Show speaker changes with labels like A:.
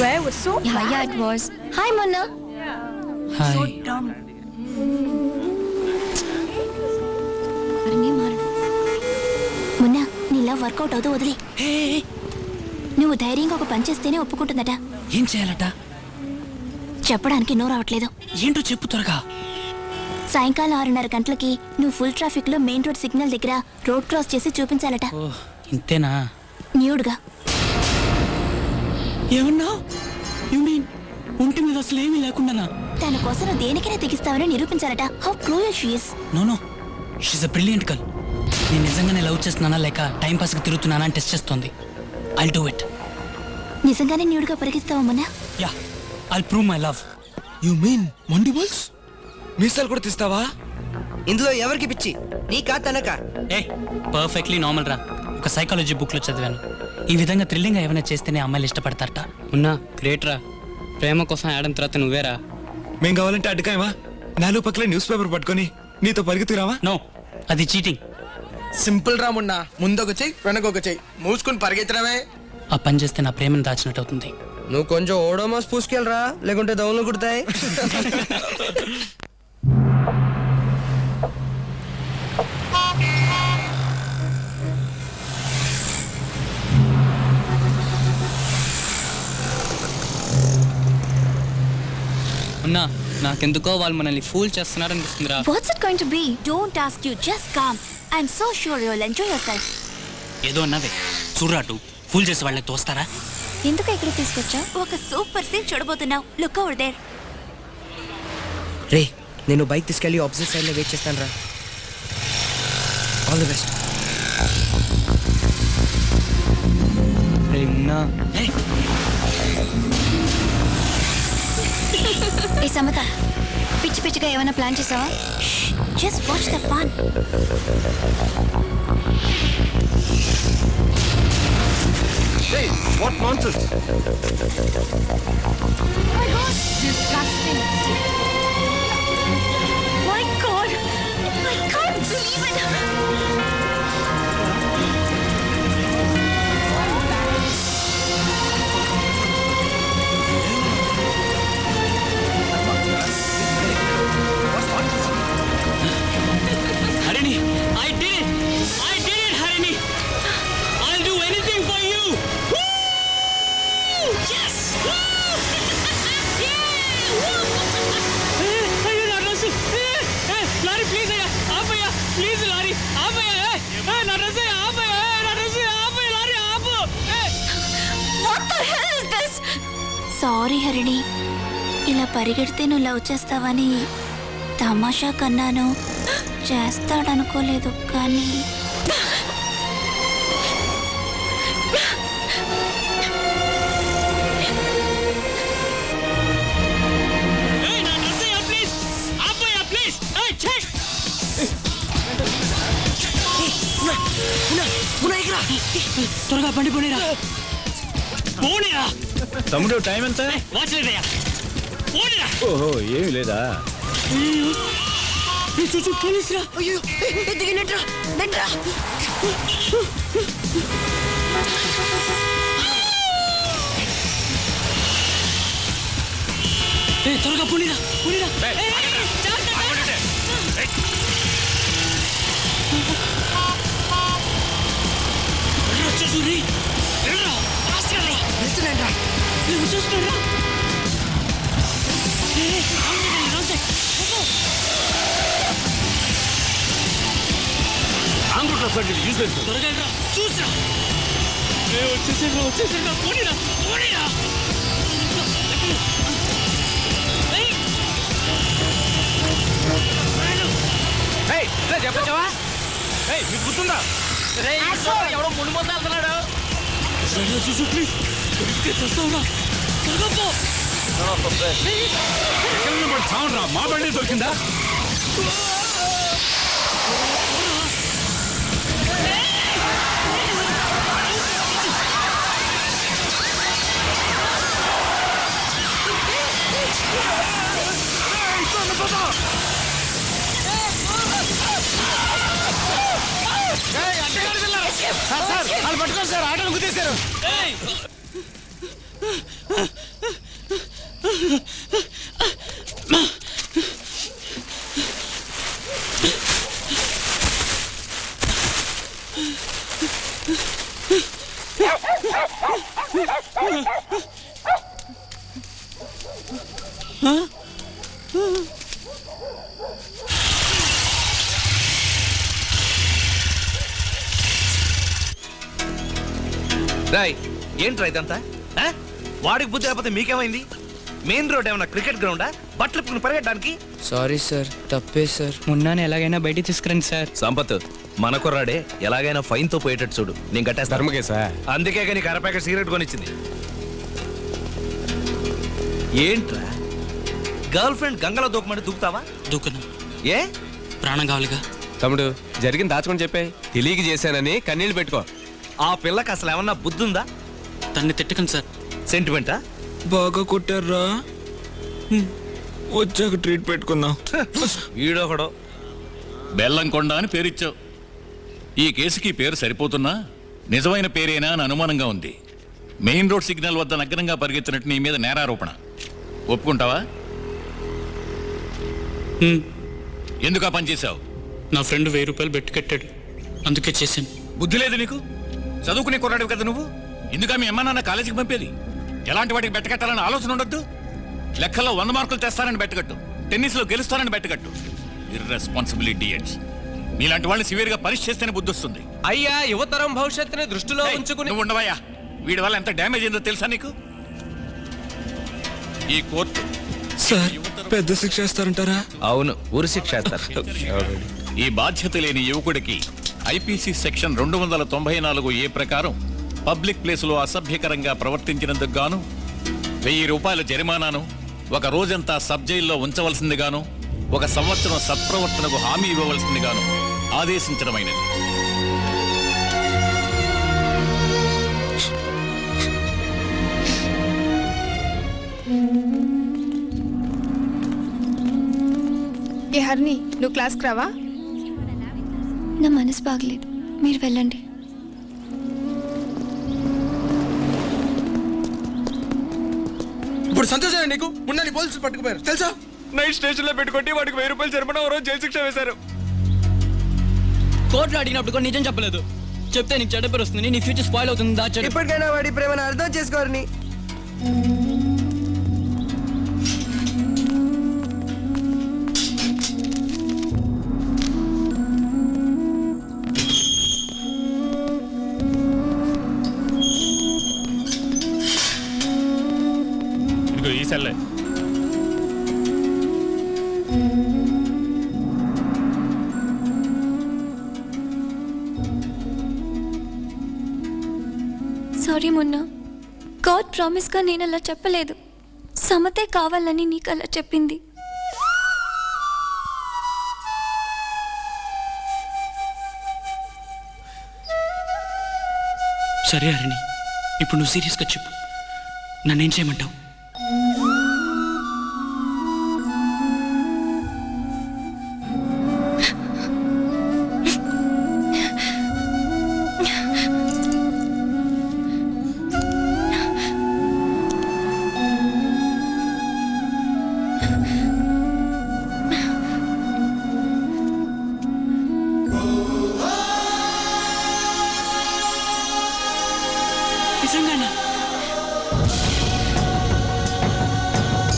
A: swear it was so bad.
B: Yeah, it was. Hi, Mona.
C: Hi.
A: So dumb.
B: Munna నీలా work out అవుతూ వదిలి. నువ్వు ధైర్యంగా ఒక పని చేస్తేనే ఒప్పుకుంటుందట.
C: ఏం చేయాలట?
B: చెప్పడానికి నో రావట్లేదు.
C: ఏంటో చెప్పు త్వరగా.
B: సాయంకాలం 6:30 గంటలకి నువ్వు ఫుల్ ట్రాఫిక్ లో మెయిన్ రోడ్ సిగ్నల్ దగ్గర రోడ్ క్రాస్ చేసి చూపించాలట.
C: ఇంతేనా?
B: న్యూడ్గా.
C: ఏమన్నా? యు మీన్ ఒంటి మీద అసలు ఏమీ లేకుండానా?
B: తన కోసం నువ్వు దేనికైనా తెగిస్తావని నిరూపించాలట. How cruel she is.
C: No she's a brilliant girl. నేను నిజంగానే లవ్ చేస్తున్నానా లేక టైం పాస్ కి తిరుగుతున్నానా అని టెస్ట్ చేస్తోంది. I'll do it.
B: నిజంగానే న్యూడ్గా పరిగెత్తావా మొన్న?
C: Yeah, I'll prove my love.
D: You mean mandibles? మీసాలు కూడా తీస్తావా?
E: ఇందులో ఎవరికి పిచ్చి, నీకా తనకా?
C: ఏ పర్ఫెక్ట్లీ నార్మల్ రా. ఒక సైకాలజీ బుక్ లో చదివాను. ఈ విధంగా థ్రిల్లింగ్ గా ఏమైనా చేస్తేనే అమ్మాయిలు ఇష్టపడతారట.
F: ఉన్నా గ్రేట్ రా. ప్రేమ కోసం ఆడడం తర్వాత నువ్వేరా.
D: మేం కావాలంటే అడ్డుకాయమా? నాలుగు పక్కల న్యూస్ పేపర్ పట్టుకొని నీతో పరిగెత్తురావా?
C: నో, అది చీటింగ్.
G: సింపుల్ రా మున్నా, ముందొక చెయ్యి వెనకొక చెయ్యి మూసుకుని పరిగెత్తరావే.
C: ఆ పని చేస్తే నా ప్రేమను దాచినట్టు అవుతుంది.
E: నువ్వు కొంచెం ఓడోమాస్ పూసుకెళ్ళరా, లేకుంటే దౌన్లు కుడతాయి.
F: ఉన్నా నాకెందుకో వాళ్ళు మనల్ని ఫూల్ చేస్తున్నారు అనిపిస్తుందిరా.
B: What's it going to be? Don't ask you, just come. I'm so sure you'll enjoy yourself.
C: ఏదో అన్నావే చూడరాటు. ఫుల్ చేసి వాళ్ళకి తోస్తారా?
B: ఎందుకు ఇక్కడ తీసుకొచ్చా? ఒక సూపర్ సీన్ చూడబోతున్నావు. Look over there.
E: రే, నేను బైక్ తీసుకెళ్ళి ఆపోజిట్ సైడ్ లో వెయిట్ చేస్తాను రా. All the best.
F: ఉన్నా
B: ఏ సమత, పిచ్చి పిచ్చిగా ఏమైనా ప్లాన్ చేసావా? Just watch the fun.
D: Hey, what nonsense?
B: Oh my God, disgusting. My God, I can't believe it.
C: Harini, I did it, Harini. I'll do anything for you. Woo! Yes! Woo! అయ్యో నా dress. Lorry please అయ్యా ఆపయ్యా, please lorry ఆపయ్యా. నా dress ఆపయ్యా, నా dress ఆపయ్యా, lorry ఆపు.
B: What the hell is this? Sorry Harini, ఇలా పరిగెడితే నువ్వు love చేస్తావని తమాషా కన్నాను. చేస్తాడనుకోలేదు కానీ
C: నా డ్రెస్ అయ్యా ప్లీజ్ ఆపయ్యా, ప్లీజ్. త్వరగా బండి పోనీరా. పోనీరా
H: తమ్ముడు, టైం ఎంత?
C: వాచ్ లేదయ్యా. పోనీరా.
H: ఓహో, ఏమీ లేదా?
C: చూచు పోలీసురా.
E: అయ్యో, దిగినట్రా రండ్రా.
C: త్వరగా పోనీరా, పోనీరా. వచ్చేసి
E: వెళ్తున్నాడ్రా.
C: వచ్చేస్తున్నారా? త్వరగా రా, చూసా. వచ్చేసారా, పోనీరా, పోనీరా.
H: చెప్పవా? మీకు గుర్తుందా?
C: ఎవడో ముందు ముందు వెళ్తున్నాడు. చూసు ప్లీజ్, చూస్తావురా. త్వరగా పో.
H: చావురా, మా బండి దొరికిందా?
D: సార్, వాళ్ళు పట్టుకోండి సార్, ఆటోను గుద్దేశారు.
A: రాయ్ ఏంట్రా ఇదంతా ఆ? వాడికి బుద్ధి లేకపోతే మీకేమైంది? మెయిన్ రోడ్ ఏమన్నా క్రికెట్ గ్రౌండా? బట్టలు ఇప్పుకుని పరిగెట్టడానికి?
E: సారీ సార్, తప్పే సార్.
F: మున్నాని ఎలాగైనా బయటికి తీసుకురండి సార్.
A: సంపత్ మన కుర్రాడే ఎలాగైనా ఫైన్ తో పోయేటట్టు చూడు, నేను కట్టేస్తాను.
H: సార్
A: అందుకే నీకు అరపాకెట్ సిగరెట్ కొనిచ్చింది. ఏంట్రా గర్ల్ ఫ్రెండ్ గంగలో దూకమంటే దూకుతావా?
C: దూకను,
A: ఏ
C: ప్రాణం కావాలిగా.
I: తమ్ముడు జరిగింది దాచుకొని చెప్పే, తెలియక చేశానని కన్నీళ్ళు పెట్టుకో.
A: ఆ పిల్లకి అసలు ఏమన్నా బుద్ధి ఉందా?
C: తన్ని తిట్టకండి సార్.
A: సెంటిమెంటా?
D: బాగా కొట్టారా? వచ్చాక ట్రీట్ పెట్టుకుందాం.
A: వీడొకడు
H: బెల్లంకొండ అని పేరిచ్చావు. ఈ కేసుకి పేరు సరిపోతున్నా నిజమైన పేరేనా అని అనుమానంగా ఉంది. మెయిన్ రోడ్ సిగ్నల్ వద్ద నగ్నంగా పరిగెత్తినట్టు నీ మీద నేరారోపణ. ఒప్పుకుంటావా? ఎందుకు ఆ పని చేశావు?
C: నా ఫ్రెండ్ 1000 రూపాయలు బెట్టు కట్టాడు, అందుకే చేశాను.
H: బుద్ధి లేదు నీకు? చదువుకునే కుర్రాడు కదా నువ్వు. ఎందుకా మీ అమ్మ నాన్న కాలేజీకి పంపేది? ఎలాంటి వాటికి బెట్టకట్టాలని ఆలోచన ఉండొద్దు. లెక్కల్లో 100 మార్కులు తెస్తానని బెట్టగట్టు, టెన్నిస్లో గెలుస్తానని బెట్టగట్టు. Irresponsibility idiots. మీలాంటి వాళ్ళని సివియర్గా పనిష్ చేస్తేనే బుద్ధి వస్తుంది.
I: అయ్యా, యువతరం భవిష్యత్తుని దృష్టిలో
H: ఏయ్,
I: ఉంచుకుని
H: నువ్వు ఉండవయ్యా. వీడి వల్ల ఎంత డ్యామేజ్ అయిందో తెలుసా నీకు? ఈ కోర్టు
D: సార్ పెద్ద శిక్ష వేస్తారంటారా?
A: అవును, ఉరి శిక్ష వేస్తారు.
H: ఈ బాధ్యత లేని యువకుడికి ఐపీసీ సెక్షన్ 294A ప్రకారం పబ్లిక్ ప్లేసులో అసభ్యకరంగా ప్రవర్తించినందుకు గాను 1000 రూపాయల జరిమానాను, 1 రోజంతా సబ్ జైల్లో ఉంచవలసిందిగాను, 1 సంవత్సరం సత్ప్రవర్తనకు హామీ ఇవ్వవలసిందిగాను ఆదేశించడమైనది.
J: ఏ హర్ని, నువ్వు క్లాస్కి రావా?
B: నా మనసు బాగలేదు, మీరు వెళ్ళండి.
G: ఇప్పుడు సంతోషం నీకు. మున్నాని పోలీసులు పట్టుకుపోయారు తెలుసా?
D: నైట్ స్టేషన్ లో పెట్టుకుంటే వాడికి 1000 రూపాయలు జరిమానా, రోజు జైలు శిక్ష వేశారు.
F: కోర్టులో అడిగినప్పుడు కూడా నిజం చెప్పలేదు. చెప్తే నీకు చెడ్డ పేరు వస్తుంది, నీ ఫ్యూచర్ స్పాయిల్ అవుతుంది. దాచాడు.
E: ఇప్పటికైనా వాడి ప్రేమను అర్థం చేసుకోరని.
H: ఇదిగో ఈ సెల్లే.
B: సారీ మొన్న, గాడ్ ప్రామిస్గా నేను అలా చెప్పలేదు. సమతే కావాలని నీకు అలా చెప్పింది.
C: సరే హరిణి, ఇప్పుడు నువ్వు సీరియస్గా చెప్పు, నన్నేం చేయమంటావు? నిజంగానా?